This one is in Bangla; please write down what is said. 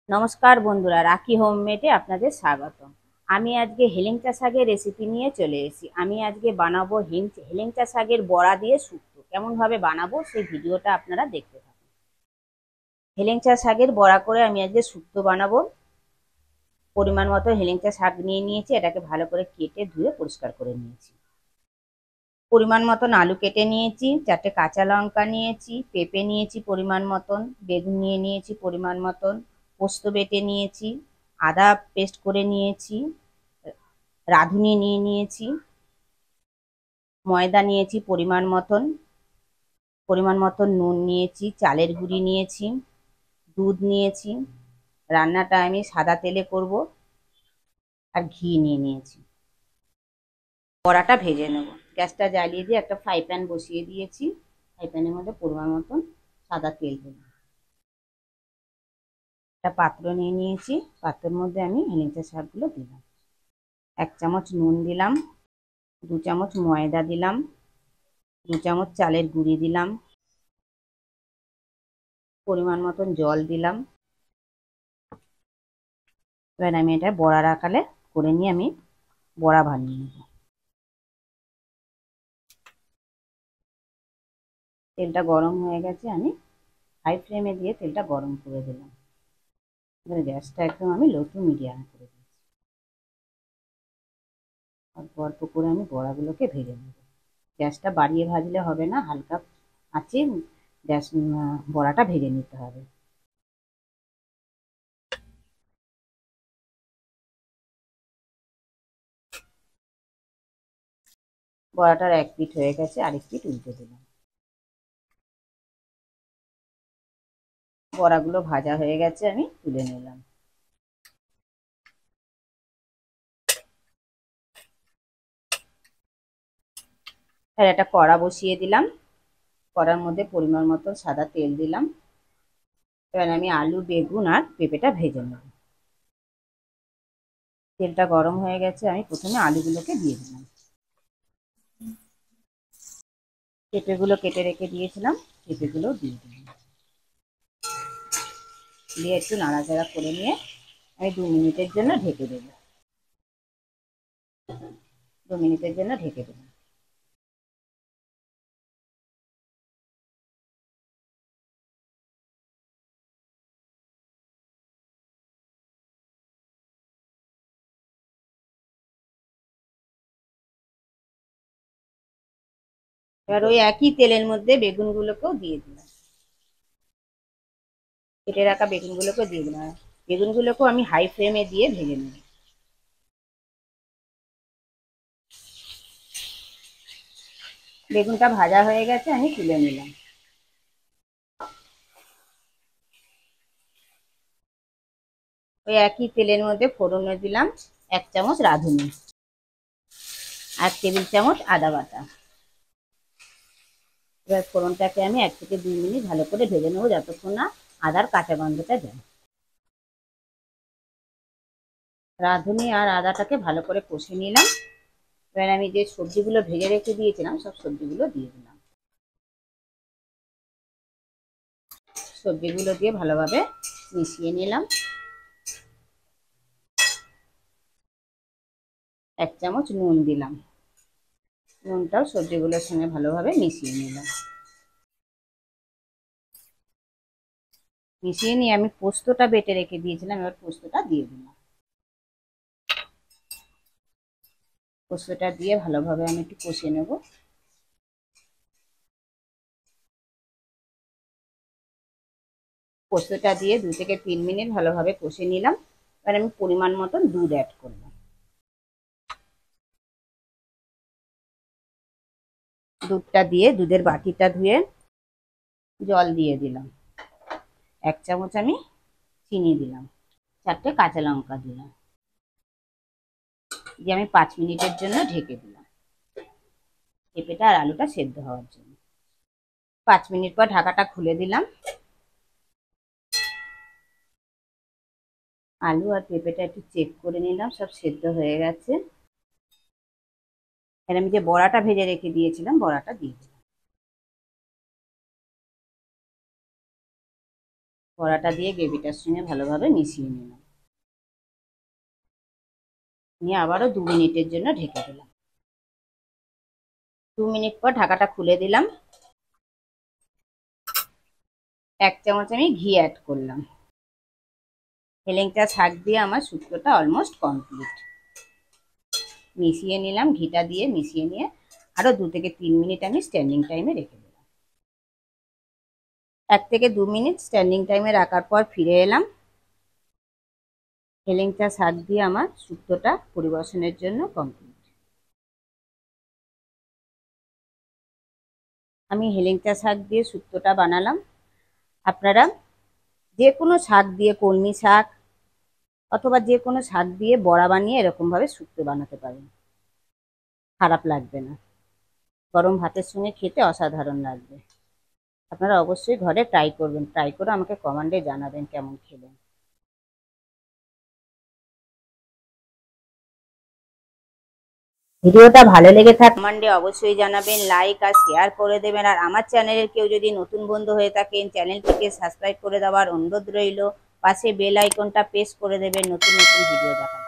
নমস্কার বন্ধুরা, রাখি হোমমেডে আপনাদের স্বাগত। আমি আজকে হেলেঞ্চা শাকের রেসিপি নিয়ে চলে এসেছি। আমি আজকে বানাবো হেলেঞ্চা শাকের বড়া দিয়ে শুক্তো। কেমন ভাবে বানাবো সেই ভিডিওটা আপনারা দেখতে থাকুন। হেলেঞ্চা শাকের বড়া করে আমি আজকে শুক্তো বানাবো। পরিমাণ মতো হেলেঞ্চা শাক নিয়ে নিয়েছি, এটাকে ভালো করে কেটে ধুয়ে পরিষ্কার করে নিয়েছি। পরিমাণ মতন আলু কেটে নিয়েছি, 4টে কাঁচা লঙ্কা নিয়েছি, পেঁপে নিয়েছি পরিমাণ মতন, বেগুন নিয়ে নিয়েছি পরিমাণ মতন, পোস্ত বেটে নিয়েছি, আদা পেস্ট করে নিয়েছি, রাঁধুনি নিয়ে নিয়েছি, ময়দা নিয়েছি পরিমাণ মতন নুন নিয়েছি, চালের গুঁড়ি নিয়েছি, দুধ নিয়েছি। রান্নাটা আমি সাদা তেলে করব, আর ঘি নিয়ে নিয়েছি। বড়াটা ভেজে নেব। গ্যাসটা জ্বালিয়ে দিয়ে একটা ফ্রাই প্যান বসিয়ে দিয়েছি। ফ্রাই প্যানের মধ্যে পরিমাণ মতন সাদা তেল দিলাম। একটা পাত্র নিয়ে নিয়েছি, পাত্রের মধ্যে আমি হেলেঞ্চা শাকগুলো দিলাম। 1 চামচ নুন দিলাম, 2 চামচ ময়দা দিলাম, 2 চামচ চালের গুঁড়ি দিলাম, পরিমাণ মতন জল দিলাম। এবার আমি এটা বড়ার আকারে করে নিয়ে আমি বড়া বানিয়ে নেব। তেলটা গরম হয়ে গেছে, আমি হাই ফ্লেমে দিয়ে তেলটা গরম করে দিলাম। এবার গ্যাসটা একদম আমি লো টু মিডিয়াম করে দিচ্ছি। অল্প অল্প করে আমি বড়াগুলোকে ভেজে নেব। গ্যাসটা বাড়িয়ে ভাজলে হবে না, হালকা আঁচে গ্যাস বড়াটা ভেজে নিতে হবে। বড়াটার 1 পিঠ হয়ে গেছে, আরেক পিঠ উল্টে দিলাম। বড়াগুলো ভাজা হয়ে গেছে, আমি তুলে নিলাম। আর একটা কড়া বসিয়ে দিলাম। কড়ার মধ্যে পরিমাণ মতো সাদা তেল দিলাম। এবার আমি আলু, বেগুন আর পেঁপেটা ভেজে নেব। তেলটা গরম হয়ে গেছে, আমি প্রথমে আলুগুলোকে দিয়ে দিলাম। পেঁপেগুলো কেটে রেখে দিয়েছিলাম, পেঁপেগুলো দিয়ে দিলাম। দিয়ে একটু নাড়াচাড়া করে নিয়ে আমি 2 মিনিটের জন্য ঢেকে দেবো। 2 মিনিটের জন্য ঢেকে দেবো। এবার ওই একই তেলের মধ্যে বেগুনগুলোকেও দিয়ে দিলাম। কেটে রাখা বেগুনগুলোকেও দিয়ে দিলাম। বেগুনগুলোকেও আমি হাই ফ্লেমে দিয়ে ভেজে নেব। বেগুনটা ভাজা হয়ে গেছে, আমি তুলে নিলাম। ওই একই তেলের মধ্যে ফোড়নে দিলাম 1 চামচ রাঁধুনি, 1 টেবিল চামচ আদা বাটা। এবার ফোড়নটাকে আমি 1 থেকে 2 মিনিট ভালো করে ভেজে নেবো, যতক্ষণ না আদার কাঁচা গন্ধটা যায়। রাঁধুনি আর আদাটাকে ভালো করে কষে নিলাম। এবার আমি যে সবজিগুলো ভেজে রেখে দিয়েছিলাম, সব সবজিগুলো দিয়ে দিলাম। সবজিগুলো দিয়ে ভালোভাবে মিশিয়ে নিলাম। 1 চামচ নুন দিলাম। নুনটাও সবজিগুলোর সঙ্গে ভালোভাবে মিশিয়ে নিলাম। মিশিয়ে নিয়ে আমি পোস্তটা বেটে রেখে দিয়েছিলাম, এবার পোস্তটা দিয়ে দিলাম। পোস্তটা দিয়ে ভালোভাবে আমি একটু কষিয়ে নেব। পোস্তটা দিয়ে 2 থেকে 3 মিনিট ভালোভাবে কষে নিলাম। এবার আমি পরিমাণ মতন দুধ অ্যাড করলাম। দুধটা দিয়ে দুধের বাটিটা ধুয়ে জল দিয়ে দিলাম। 1 চামচ আমি চিনি দিলাম, 4টে কাঁচা লঙ্কা দিলাম। দিয়ে আমি 5 মিনিটের জন্য ঢেকে দিলাম, পেঁপেটা আর আলুটা সেদ্ধ হওয়ার জন্য। 5 মিনিট পর ঢাকাটা খুলে দিলাম। আলু আর পেঁপেটা একটু চেক করে নিলাম, সব সেদ্ধ হয়ে গেছে। এবার আমি যে বড়াটা ভেজে রেখে দিয়েছিলাম, বড়াটা দিয়ে দিলাম। বড়াটা দিয়ে গ্রেভিটার সঙ্গে ভালোভাবে মিশিয়ে নিলাম, নিয়ে আবারও 2 মিনিটের জন্য ঢেকে দিলাম। 2 মিনিট পর ঢাকাটা খুলে দিলাম। 1 চামচ আমি ঘি অ্যাড করলাম। হেলেঞ্চা শাক দিয়ে আমার শুক্তোটা অলমোস্ট কমপ্লিট। মিশিয়ে নিলাম, ঘিটা দিয়ে মিশিয়ে নিয়ে আরও 2 থেকে 3 মিনিট আমি স্ট্যান্ডিং টাইমে রেখে দিলাম। 1 থেকে 2 মিনিট স্ট্যান্ডিং টাইমে রাখার পর ফিরে এলাম। হেলেঞ্চা শাক দিয়ে আমার শুক্তোটা পরিবেশনের জন্য কমপ্লিট। আমি হেলেঞ্চা শাক দিয়ে শুক্তোটা বানালাম। আপনারা যে কোনো শাক দিয়ে, কলমি শাক অথবা যে কোনো শাক দিয়ে বড়া বানিয়ে এরকমভাবে শুক্তো বানাতে পারেন, খারাপ লাগবে না। গরম ভাতের সঙ্গে খেতে অসাধারণ লাগবে। আপনারা অবশ্যই ঘরে ট্রাই করবেন, ট্রাই করে আমাকে কমেন্টে জানাবেন কেমন খেলেন। ভিডিওটা ভালো লেগে থাকে কমেন্টে অবশ্যই জানাবেন, লাইক আর শেয়ার করে দেবেন। আর আমার চ্যানেলের কেউ যদি নতুন বন্ধু হয়ে থাকেন, চ্যানেলটিকে সাবস্ক্রাইব করে দেওয়ার অনুরোধ রইল। পাশে বেল আইকনটা প্রেস করে দেবেন নতুন নতুন ভিডিও দেখার জন্য।